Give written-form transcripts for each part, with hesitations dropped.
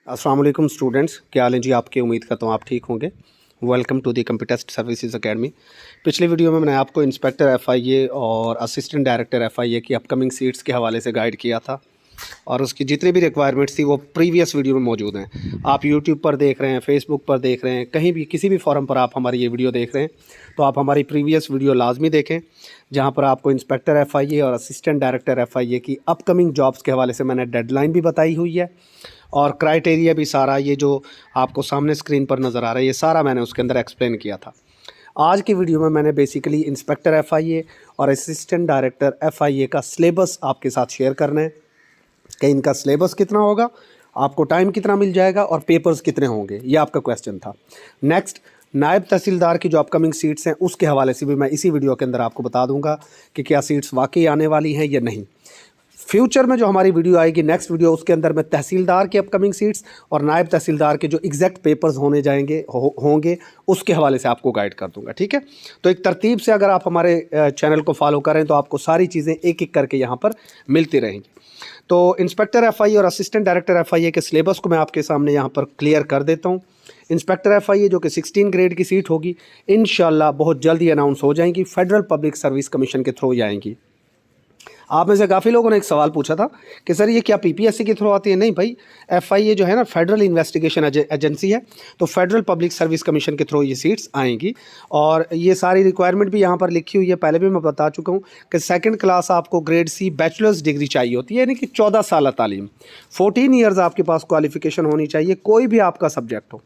अस्सलाम वालेकुम स्टूडेंट्स, क्या हाल है जी आपके। उम्मीद करता हूँ आप ठीक होंगे। Welcome to the computer services academy. पिछले वीडियो में मैंने आपको इंस्पेक्टर एफआईए और असिस्टेंट डायरेक्टर एफआईए की अपकमिंग सीट्स के हवाले से गाइड किया था और उसकी जितनी भी रिक्वायरमेंट्स थी वो प्रीवियस वीडियो में मौजूद हैं। आप यूट्यूब पर देख रहे हैं, फेसबुक पर देख रहे हैं, कहीं भी किसी भी फॉरम पर आप हमारी ये वीडियो देख रहे हैं तो आप हमारी प्रीवियस वीडियो लाजमी देखें, जहाँ पर आपको इंस्पेक्टर एफआईए और असिस्टेंट डायरेक्टर एफआईए की अपकमिंग जॉब्स के हवाले से मैंने डेडलाइन भी बताई हुई है और क्राइटेरिया भी सारा ये जो आपको सामने स्क्रीन पर नज़र आ रहा है ये सारा मैंने उसके अंदर एक्सप्लेन किया था। आज की वीडियो में मैंने बेसिकली इंस्पेक्टर एफआईए और असिस्टेंट डायरेक्टर एफआईए का सिलेबस आपके साथ शेयर करना है कि इनका सिलेबस कितना होगा, आपको टाइम कितना मिल जाएगा और पेपर्स कितने होंगे, ये आपका क्वेश्चन था। नेक्स्ट, नायब तहसीलदार की जो अपकमिंग सीट्स हैं उसके हवाले से भी मैं इसी वीडियो के अंदर आपको बता दूंगा कि क्या सीट्स वाकई आने वाली हैं या नहीं। फ्यूचर में जो हमारी वीडियो आएगी नेक्स्ट वीडियो, उसके अंदर मैं तहसीलदार की अपकमिंग सीट्स और नायब तहसीलदार के जो एग्जैक्ट पेपर्स होने जाएंगे होंगे उसके हवाले से आपको गाइड कर दूंगा। ठीक है, तो एक तरतीब से अगर आप हमारे चैनल को फॉलो करें तो आपको सारी चीज़ें एक एक करके यहाँ पर मिलती रहेंगी। तो इंस्पेक्टर एफआईए और असिस्टेंट डायरेक्टर एफआईए के सिलेबस को मैं आपके सामने यहाँ पर क्लियर कर देता हूँ। इंस्पेक्टर एफआईए जो कि 16 ग्रेड की सीट होगी, इंशाल्लाह बहुत जल्दी अनाउंस हो जाएंगी, फेडरल पब्लिक सर्विस कमीशन के थ्रू ही आएंगी। आप में से काफ़ी लोगों ने एक सवाल पूछा था कि सर ये क्या पीपीएससी के थ्रू आती है। नहीं भाई, एफआईए जो है ना फेडरल इन्वेस्टिगेशन एजेंसी है, तो फेडरल पब्लिक सर्विस कमीशन के थ्रू ये सीट्स आएंगी और ये सारी रिक्वायरमेंट भी यहाँ पर लिखी हुई है। पहले भी मैं बता चुका हूँ कि सेकंड क्लास आपको ग्रेड सी बैचलर्स डिग्री चाहिए होती है, यानी कि 14 साल तालीम, 14 ईयर्स आपके पास क्वालिफिकेशन होनी चाहिए, कोई भी आपका सब्जेक्ट हो।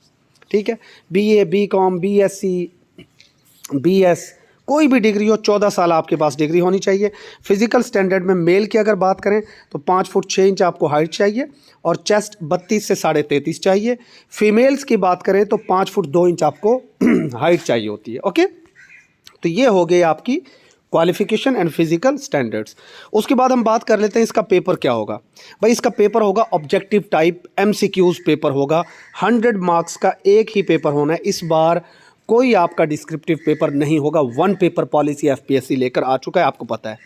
ठीक है, बीए, बीकॉम, बीएससी, बीएस, कोई भी डिग्री हो, 14 साल आपके पास डिग्री होनी चाहिए। फिजिकल स्टैंडर्ड में मेल की अगर बात करें तो 5 फुट 6 इंच आपको हाइट चाहिए और चेस्ट 32 से 33.5 चाहिए। फीमेल्स की बात करें तो 5 फुट 2 इंच आपको हाइट चाहिए होती है। ओके, तो ये हो गई आपकी क्वालिफिकेशन एंड फिजिकल स्टैंडर्ड्स। उसके बाद हम बात कर लेते हैं इसका पेपर क्या होगा। भाई इसका पेपर होगा ऑब्जेक्टिव टाइप एमसीक्यूज पेपर होगा, 100 मार्क्स का एक ही पेपर होना है। इस बार कोई आपका डिस्क्रिप्टिव पेपर नहीं होगा, वन पेपर पॉलिसी एफपीएससी लेकर आ चुका है, आपको पता है।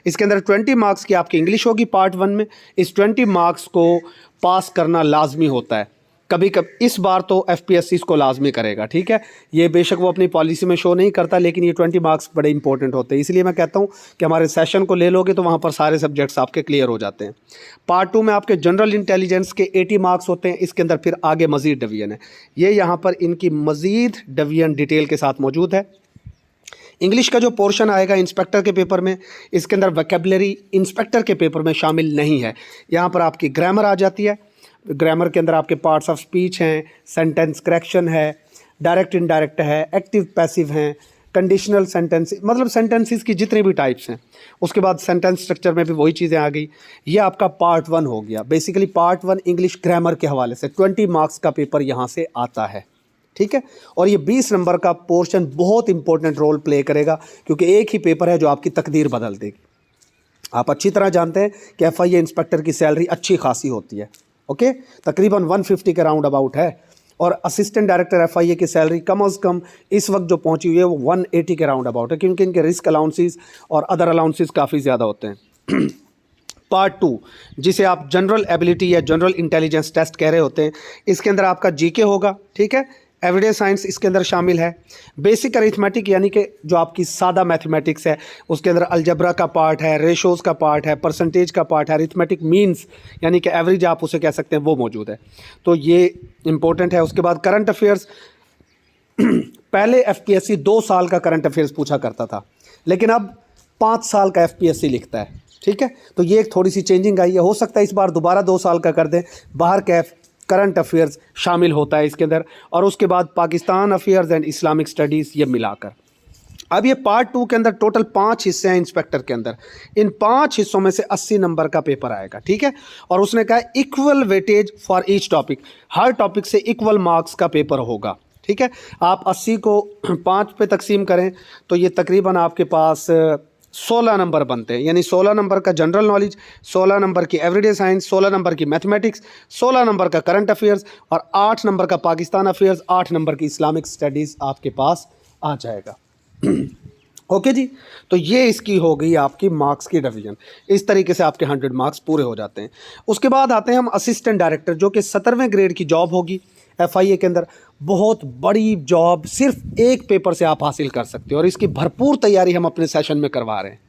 इसके अंदर 20 मार्क्स की आपकी इंग्लिश होगी पार्ट 1 में। इस 20 मार्क्स को पास करना लाजमी होता है, कभी कभी इस बार तो एफपीएससी इसको लाजमी करेगा। ठीक है, ये बेशक वो अपनी पॉलिसी में शो नहीं करता, लेकिन ये 20 मार्क्स बड़े इंपॉर्टेंट होते हैं। इसलिए मैं कहता हूँ कि हमारे सेशन को ले लोगे तो वहाँ पर सारे सब्जेक्ट्स आपके क्लियर हो जाते हैं। पार्ट 2 में आपके जनरल इंटेलिजेंस के 80 मार्क्स होते हैं। इसके अंदर फिर आगे मजीद डिवीजन है, ये यहाँ पर इनकी मजीद डिवीजन डिटेल के साथ मौजूद है। इंग्लिश का जो पोर्शन आएगा इंस्पेक्टर के पेपर में, इसके अंदर वोकैबुलरी इंस्पेक्टर के पेपर में शामिल नहीं है। यहाँ पर आपकी ग्रामर आ जाती है, ग्रामर के अंदर आपके पार्ट्स ऑफ स्पीच हैं, सेंटेंस करेक्शन है, डायरेक्ट इनडायरेक्ट है, एक्टिव पैसिव हैं, कंडीशनल सेंटेंस, मतलब सेंटेंसेस की जितने भी टाइप्स हैं। उसके बाद सेंटेंस स्ट्रक्चर में भी वही चीज़ें आ गई। ये आपका पार्ट 1 हो गया। बेसिकली पार्ट 1 इंग्लिश ग्रामर के हवाले से 20 मार्क्स का पेपर यहाँ से आता है। ठीक है, और ये 20 नंबर का पोर्शन बहुत इंपॉर्टेंट रोल प्ले करेगा, क्योंकि एक ही पेपर है जो आपकी तकदीर बदल देगी। आप अच्छी तरह जानते हैं कि एफआईए इंस्पेक्टर की सैलरी अच्छी खासी होती है। ओके, तकरीबन 150 के राउंड अबाउट है, और असिस्टेंट डायरेक्टर एफआईए की सैलरी कम अज़ कम इस वक्त जो पहुंची हुई है वो 180 के राउंड अबाउट है, क्योंकि इनके रिस्क अलाउंसेस और अदर अलाउंसेस काफ़ी ज़्यादा होते हैं। पार्ट 2 जिसे आप जनरल एबिलिटी या जनरल इंटेलिजेंस टेस्ट कह रहे होते हैं, इसके अंदर आपका जीके होगा। ठीक है, एवरीडे साइंस इसके अंदर शामिल है, बेसिक अरिथमेटिक यानी कि जो आपकी सादा मैथमेटिक्स है उसके अंदर अलजबरा का पार्ट है, रेशोज़ का पार्ट है, परसेंटेज का पार्ट है, अरिथमेटिक मीन्स यानी कि एवरेज आप उसे कह सकते हैं, वो मौजूद है, तो ये इंपॉर्टेंट है। उसके बाद करंट अफेयर्स, पहले एफपीएससी 2 साल का करंट अफेयर्स पूछा करता था, लेकिन अब 5 साल का एफपीएससी लिखता है। ठीक है, तो ये एक थोड़ी सी चेंजिंग आई है, हो सकता है इस बार दोबारा 2 साल का कर दें। बाहर का करंट अफेयर्स शामिल होता है इसके अंदर, और उसके बाद Pakistan affairs and Islamic studies ये मिलाकर। अब ये पार्ट 2 के अंदर टोटल 5 हिस्से हैं इंस्पेक्टर के अंदर। इन 5 हिस्सों में से 80 नंबर का पेपर आएगा। ठीक है, और उसने कहा equal weightage for each topic, her topic से इक्वल मार्क्स का पेपर होगा। ठीक है, आप 80 को 5 पे तकसीम करें तो ये तकरीबन आपके पास 16 नंबर बनते हैं, यानी 16 नंबर का जनरल नॉलेज, 16 नंबर की एवरीडे साइंस, 16 नंबर की मैथमेटिक्स, 16 नंबर का करंट अफेयर्स और 8 नंबर का पाकिस्तान अफेयर्स, 8 नंबर की इस्लामिक स्टडीज़ आपके पास आ जाएगा। ओके जी। तो ये इसकी हो गई आपकी मार्क्स की डिवीजन। इस तरीके से आपके 100 मार्क्स पूरे हो जाते हैं। उसके बाद आते हैं हम असिस्टेंट डायरेक्टर, जो कि 17वें ग्रेड की जॉब होगी FIA के अंदर। बहुत बड़ी जॉब, सिर्फ एक पेपर से आप हासिल कर सकते हो और इसकी भरपूर तैयारी हम अपने सेशन में करवा रहे हैं।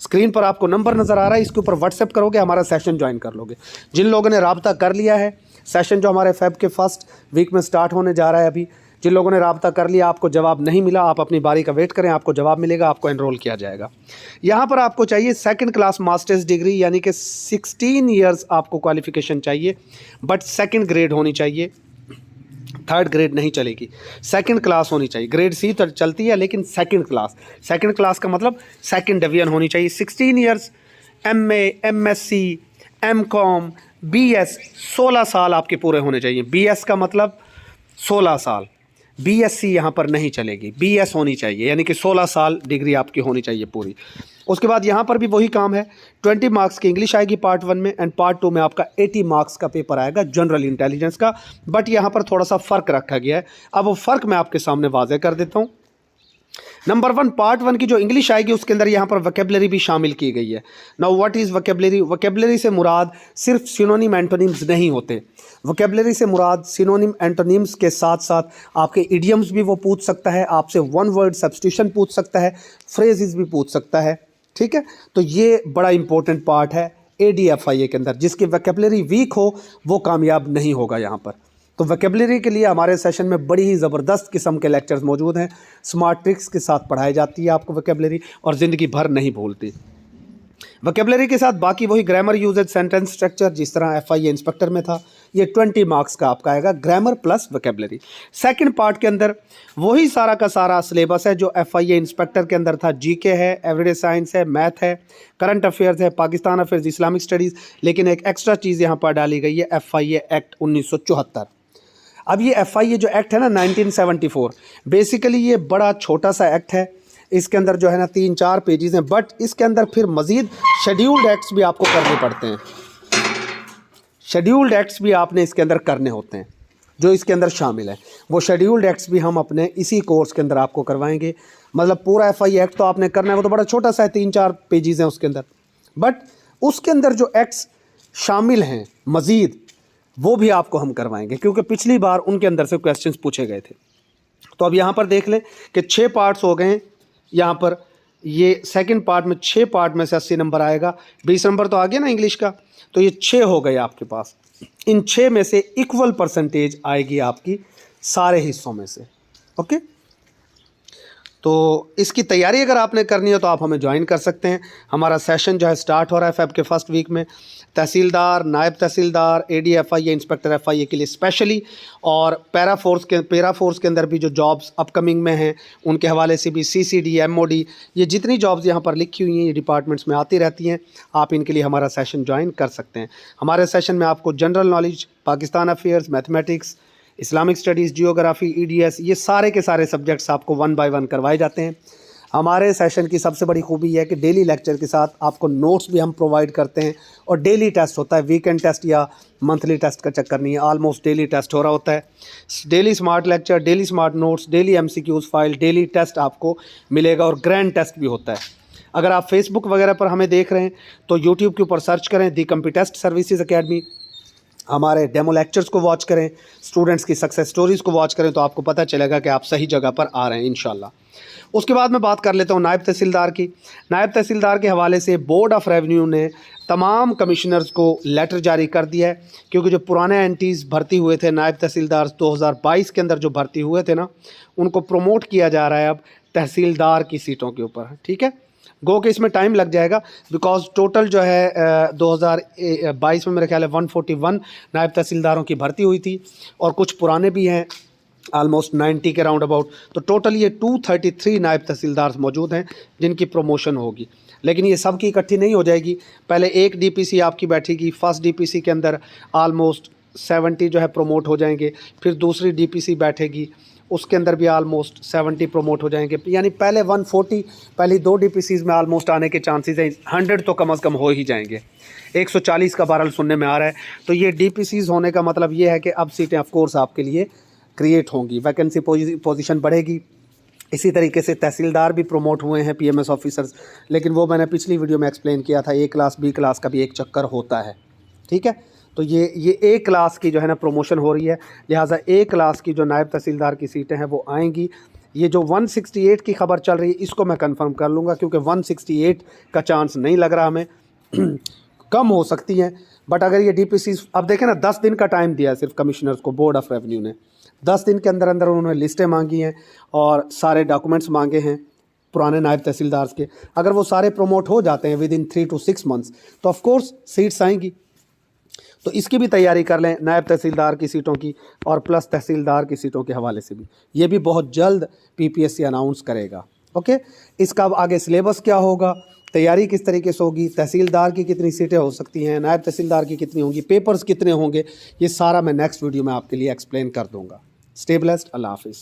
स्क्रीन पर आपको नंबर नज़र आ रहा है, इसके ऊपर व्हाट्सएप करोगे, हमारा सेशन ज्वाइन कर लोगे। जिन लोगों ने राब्ता कर लिया है, सेशन जो हमारे फेब के फर्स्ट वीक में स्टार्ट होने जा रहा है अभी, जिन लोगों ने राब्ता कर लिया, आपको जवाब नहीं मिला, आप अपनी बारी का वेट करें, आपको जवाब मिलेगा, आपको एनरोल किया जाएगा। यहाँ पर आपको चाहिए सेकंड क्लास मास्टर्स डिग्री, यानी कि 16 ईयर्स आपको क्वालिफिकेशन चाहिए, बट सेकंड ग्रेड होनी चाहिए, थर्ड ग्रेड नहीं चलेगी, सेकंड क्लास होनी चाहिए। ग्रेड सी तो चलती है, लेकिन सेकंड क्लास का मतलब सेकंड डिवीजन होनी चाहिए। 16 years, MA, MSc, MCom, BS 16 साल आपके पूरे होने चाहिए। BS का मतलब 16 साल, BSc यहाँ पर नहीं चलेगी, BS होनी चाहिए, यानी कि 16 साल डिग्री आपकी होनी चाहिए पूरी। उसके बाद यहाँ पर भी वही काम है, 20 मार्क्स की इंग्लिश आएगी पार्ट 1 में, एंड पार्ट 2 में आपका 80 मार्क्स का पेपर आएगा जनरल इंटेलिजेंस का। बट यहाँ पर थोड़ा सा फ़र्क रखा गया है, अब वो फ़र्क मैं आपके सामने वाज़ेह कर देता हूँ। नंबर 1, पार्ट 1 की जो इंग्लिश आएगी उसके अंदर यहाँ पर वोकैबुलरी भी शामिल की गई है। Now what is vocabulary? Vocabulary से मुराद सिर्फ सिनोनिम एंटोनिम्स नहीं होते। वोकैबुलरी से मुराद सिनोनिम एंटोनिम्स के साथ साथ आपके इडियम्स भी वो पूछ सकता है, आपसे वन वर्ड सब्स्टिट्यूशन पूछ सकता है, फ्रेजेस भी पूछ सकता है। ठीक है, तो ये बड़ा इंपॉर्टेंट पार्ट है ADFIA के अंदर। जिसकी वोकैबुलरी वीक हो वो कामयाब नहीं होगा यहाँ पर। तो वोकैबुलरी के लिए हमारे सेशन में बड़ी ही ज़बरदस्त किस्म के लेक्चर्स मौजूद हैं। स्मार्ट ट्रिक्स के साथ पढ़ाई जाती है आपको वोकैबुलरी, और ज़िंदगी भर नहीं भूलती। वोकैबुलरी के साथ बाकी वही ग्रामर, यूजेज, सेंटेंस स्ट्रक्चर, जिस तरह FIA इंस्पेक्टर में था। ये 20 मार्क्स का आपका आएगा, grammar plus vocabulary. Second part के अंदर वही सारा का सारा सिलेबस है जो FIA इंस्पेक्टर के अंदर था। GK है, एवरीडे साइंस है, मैथ है, करंट अफेयर्स है, पाकिस्तान अफेयर्स, इस्लामिक स्टडीज़। लेकिन एक एक्स्ट्रा चीज़ यहाँ पर डाली गई है, FIA एक्ट 1974। अब ये FIA जो एक्ट है ना 1974, बेसिकली ये बड़ा छोटा सा एक्ट है। इसके अंदर जो है ना 3-4 पेजेस हैं, बट इसके अंदर फिर मज़ीद शेड्यूल्ड एक्ट्स भी आपको करने पड़ते हैं। शेड्यूल्ड एक्ट्स भी आपने इसके अंदर करने होते हैं जो इसके अंदर शामिल है। वो शेड्यूल्ड एक्ट्स भी हम अपने इसी कोर्स के अंदर आपको करवाएंगे। मतलब पूरा FIA एक्ट तो आपने करना है, वो तो बड़ा छोटा सा है, 3-4 पेजेस हैं उसके अंदर, बट उसके अंदर जो एक्ट्स शामिल हैं मज़ीद, वो भी आपको हम करवाएंगे, क्योंकि पिछली बार उनके अंदर से क्वेश्चंस पूछे गए थे। तो अब यहाँ पर देख लें कि 6 पार्ट्स हो गए हैं। यहाँ पर ये सेकंड पार्ट में 6 पार्ट में से 80 नंबर आएगा, 20 नंबर तो आ गया ना इंग्लिश का, तो ये 6 हो गए आपके पास। इन 6 में से इक्वल परसेंटेज आएगी आपकी सारे हिस्सों में से। ओके, तो इसकी तैयारी अगर आपने करनी हो तो आप हमें ज्वाइन कर सकते हैं। हमारा सेशन जो है स्टार्ट हो रहा है फेब के फर्स्ट वीक में। तहसीलदार, नायब तहसीलदार, ADFIA, इंस्पेक्टर FIA के लिए स्पेशली, और पैरा फोर्स के अंदर भी जो जॉब्स अपकमिंग में हैं उनके हवाले से भी, CCD, MOD, ये जितनी जॉब्स यहाँ पर लिखी हुई हैं ये डिपार्टमेंट्स में आती रहती हैं। आप इनके लिए हमारा सेशन ज्वाइन कर सकते हैं। हमारे सेशन में आपको general knowledge, Pakistan affairs, mathematics, Islamic studies, geography, EDS, ये सारे के सारे सब्जेक्ट्स आपको 1 बाय 1 करवाए जाते हैं। हमारे सेशन की सबसे बड़ी खूबी है कि डेली लेक्चर के साथ आपको नोट्स भी हम प्रोवाइड करते हैं, और डेली टेस्ट होता है। वीकेंड टेस्ट या मंथली टेस्ट का चक्कर नहीं है, ऑलमोस्ट डेली टेस्ट हो रहा होता है। Daily smart lecture, daily smart notes, daily MCQs file, daily test आपको मिलेगा, और ग्रैंड टेस्ट भी होता है। अगर आप फेसबुक वगैरह पर हमें देख रहे हैं तो यूट्यूब के ऊपर सर्च करें दी कंप्यूटेस्ट सर्विसेज अकेडमी, हमारे डेमो लेक्चर्स को वॉच करें, स्टूडेंट्स की सक्सेस स्टोरीज़ को वॉच करें, तो आपको पता चलेगा कि आप सही जगह पर आ रहे हैं इंशाल्लाह। उसके बाद मैं बात कर लेता हूँ नायब तहसीलदार की। नायब तहसीलदार के हवाले से बोर्ड ऑफ रेवेन्यू ने तमाम कमिश्नर्स को लेटर जारी कर दिया है, क्योंकि जो पुराने एंटीज़ भर्ती हुए थे नायब तहसीलदार 2022 के अंदर जो भर्ती हुए थे ना, उनको प्रमोट किया जा रहा है अब तहसीलदार की सीटों के ऊपर। ठीक है, गो के इसमें टाइम लग जाएगा, बिकॉज टोटल जो है 2022 में मेरे ख्याल है 141 नायब तहसीलदारों की भर्ती हुई थी, और कुछ पुराने भी हैं ऑलमोस्ट 90 के राउंड अबाउट। तो टोटल ये 233 नायब तहसीलदार मौजूद हैं जिनकी प्रमोशन होगी। लेकिन ये सब की इकट्ठी नहीं हो जाएगी, पहले एक DPC आपकी बैठेगी। फर्स्ट DPC के अंदर ऑलमोस्ट 70 जो है प्रमोट हो जाएंगे, फिर दूसरी DPC बैठेगी, उसके अंदर भी आलमोस्ट 70 प्रमोट हो जाएंगे। यानी पहले 140, पहली 2 DPCs में आलमोस्ट आने के चांसेस हैं, 100 तो कम अज़ कम हो ही जाएंगे। 140 का बहरहाल सुनने में आ रहा है। तो ये DPCs होने का मतलब ये है कि अब सीटें ऑफ कोर्स आपके लिए क्रिएट होंगी, वैकेंसी पोजीशन बढ़ेगी, इसी तरीके से तहसीलदार भी प्रमोट हुए हैं, पीएमएस ऑफिसर्स, लेकिन वो मैंने पिछली वीडियो में एक्सप्लेन किया था, ए क्लास बी क्लास का भी एक चक्कर होता है। ठीक है, तो ये ए क्लास की जो है ना प्रमोशन हो रही है, लिहाजा ए क्लास की जो नायब तहसीलदार की सीटें हैं वो आएंगी। ये जो 168 की खबर चल रही है इसको मैं कंफर्म कर लूँगा, क्योंकि 168 का चांस नहीं लग रहा हमें कम हो सकती हैं, बट अगर ये डीपीसी अब देखें ना 10 दिन का टाइम दिया है सिर्फ कमिश्नर्स को, बोर्ड ऑफ रेवेन्यू ने 10 दिन के अंदर अंदर उन्होंने लिस्टें मांगी हैं और सारे डॉक्यूमेंट्स मांगे हैं पुराने नायब तहसीलदार के। अगर वो सारे प्रमोट हो जाते हैं विद इन 3 to 6 मंथ्स तो ऑफ कोर्स सीट्स आएंगी। तो इसकी भी तैयारी कर लें, नायब तहसीलदार की सीटों की और प्लस तहसीलदार की सीटों के हवाले से भी। ये भी बहुत जल्द पीपीएससी अनाउंस करेगा। ओके, इसका अब आगे सिलेबस क्या होगा, तैयारी किस तरीके से होगी, तहसीलदार की कितनी सीटें हो सकती हैं, नायब तहसीलदार की कितनी होंगी, पेपर्स कितने होंगे, ये सारा मैं नेक्स्ट वीडियो में आपके लिए एक्सप्लेन कर दूँगा। स्टे ब्लेस्ड, अल्लाह हाफिज़।